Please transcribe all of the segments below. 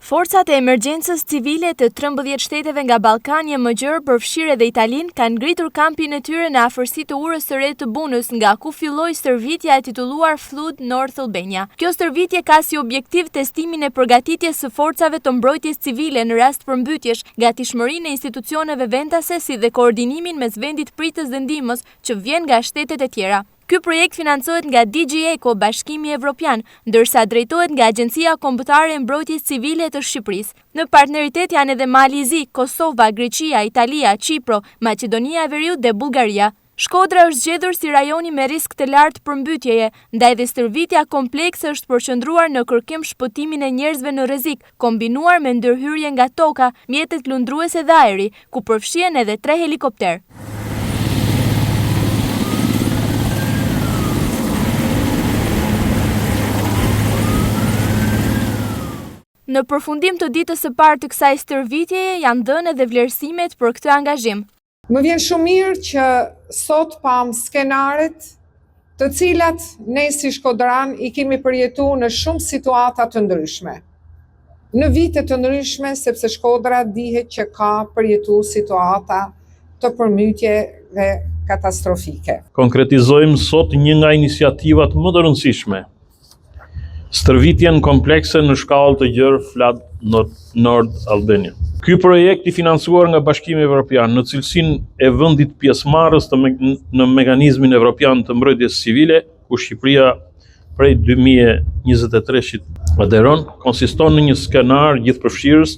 Forcat e emergjencës civile të 13 shteteve nga Ballkani e Mëgjer, përfshirë edhe Italinë, kanë ngritur kampin e tyre në afërsi të urës së re të Bunës, nga ku filloi stërvitja e titulluar Flood North Albania. Kjo stërvitje ka si objektiv testimin e përgatitjes së forcave të mbrojtjes civile në rast përmbytjesh, gatishmërinë e institucioneve vendase si dhe koordinimin mes vendit pritës dhe ndihmës që vjen nga shtetet e tjera. Ky projekt financohet nga DG ECO, Bashkimi Evropian, ndërsa drejtohet nga Agjencia Kombëtare e Mbrojtjes Civile të Shqipërisë. Në partneritet janë edhe Malizi, Kosova, Greqia, Italia, Çipro, Maqedonia e Veriut dhe Bullgaria. Shkodra është zgjedhur si rajoni me risk të lartë përmbytjeje, ndaj dhe stërvitja komplekse është përqendruar në kërkim shpëtimin e njerëzve në rrezik, kombinuar me ndërhyrje nga toka, mjetet lundruese dhe ajri, ku përfshihen edhe 3 helikopter. Në përfundim të ditës së parë të kësaj stërvitjeje janë dhënë edhe vlerësimet për këtë angazhim. Më vjen shumë mirë që sot pam skenaret të cilat ne si shkodran i kemi përjetuar në shumë situata të ndryshme. Në vite të ndryshme, sepse Shkodra dihet që ka përjetuar situata të përmbytjeve katastrofike. Konkretizojmë sot një nga iniciativat më të rëndësishme, stërvitjen komplekse në shkallë të gjerë Flood North Albania. Ky projekt i financuar nga Bashkimi Evropian në cilësinë e vendit pjesëmarrës në mekanizmin evropian të mbrojtjes civile, ku Shqipëria prej 2023 aderon, konsiston në një skenar gjithëpërfshirës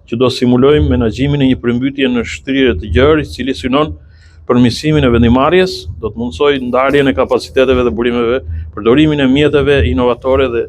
që do simulojmë menaxhimin e një përmbytje në shtrirje të gjerë, i cili synon përmirësimin e vendimarrjes, do të mundsoj ndarjen e kapaciteteve dhe burimeve, përdorimin e mjeteve inovatore dhe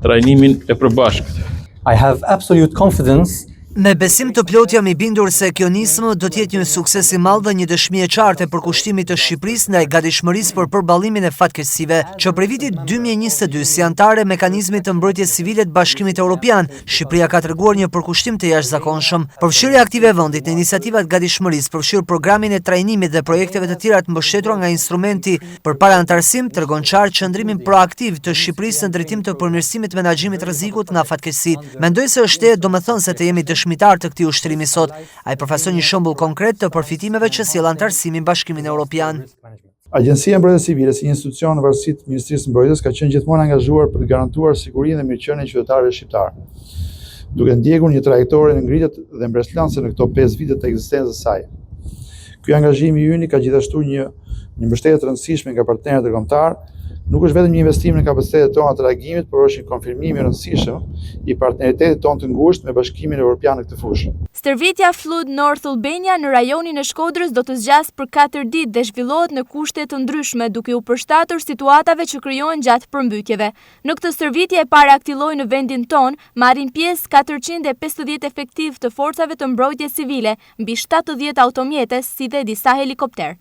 trajnimin e përbashkët. I have absolute confidence. Me besim të plot jam i bindur se kjo nismë do të jetë një sukses i madh dhe një dëshmi e qartë e përkushtimit të Shqipërisë ndaj gatishmërisë për përballimin e fatkeqësive, që prej vitit 2022 si antare e mekanizmit të mbrojtjes civile të Bashkimit Evropian, Shqipëria ka treguar një përkushtim të jashtëzakonshëm. Përfshirja aktive e vendit në iniciativat gatishmërisë, përfshir programin e trajnimit dhe projekteve të tjera të mbështetura nga instrumenti përpara antarësim, tregon qartë qëndrimin proaktiv të Shqipërisë në drejtim të përmirësimit të menaxhimit të rrezikut nga fatkeqësitë. Mendoj se është e domethënëse të jemi dëshmitar të këtij ushtrimi sot. Ai përfaqëson një shembull konkret të përfitimeve që sjell antarësimi në Bashkimin Evropian. Agjencia e Mbrojtjes Civile si një institucion në varësi të Ministrisë së Mbrojtjes ka qenë gjithmonë angazhuar për të garantuar sigurinë dhe mirëqenien e qytetarëve shqiptar, duke ndjekur një trajektorie në ngritje dhe mbretëlance në këto 5 vite të ekzistencës së saj. Ky angazhim i ynë ka gjithashtu një mbështetje të rëndësishme nga partnerët e kombëtar. Nuk është vetëm një investim në kapacitetet tona të reagimit, por është një konfirmim i rëndësishëm i partneritetit tonë të ngushtë me Bashkimin Evropian në këtë fushë. Stërvitja Flood North Albania në rajonin e Shkodrës do të zgjasë për 4 ditë dhe zhvillohet në kushte të ndryshme, duke u përshtatur situatave që krijohen gjatë përmbytjeve. Në këtë stërvitje e para aktilloi në vendin tonë, marrin pjesë 450 efektiv të forcave të mbrojtjes civile, mbi 70 automjete si dhe disa helikopter.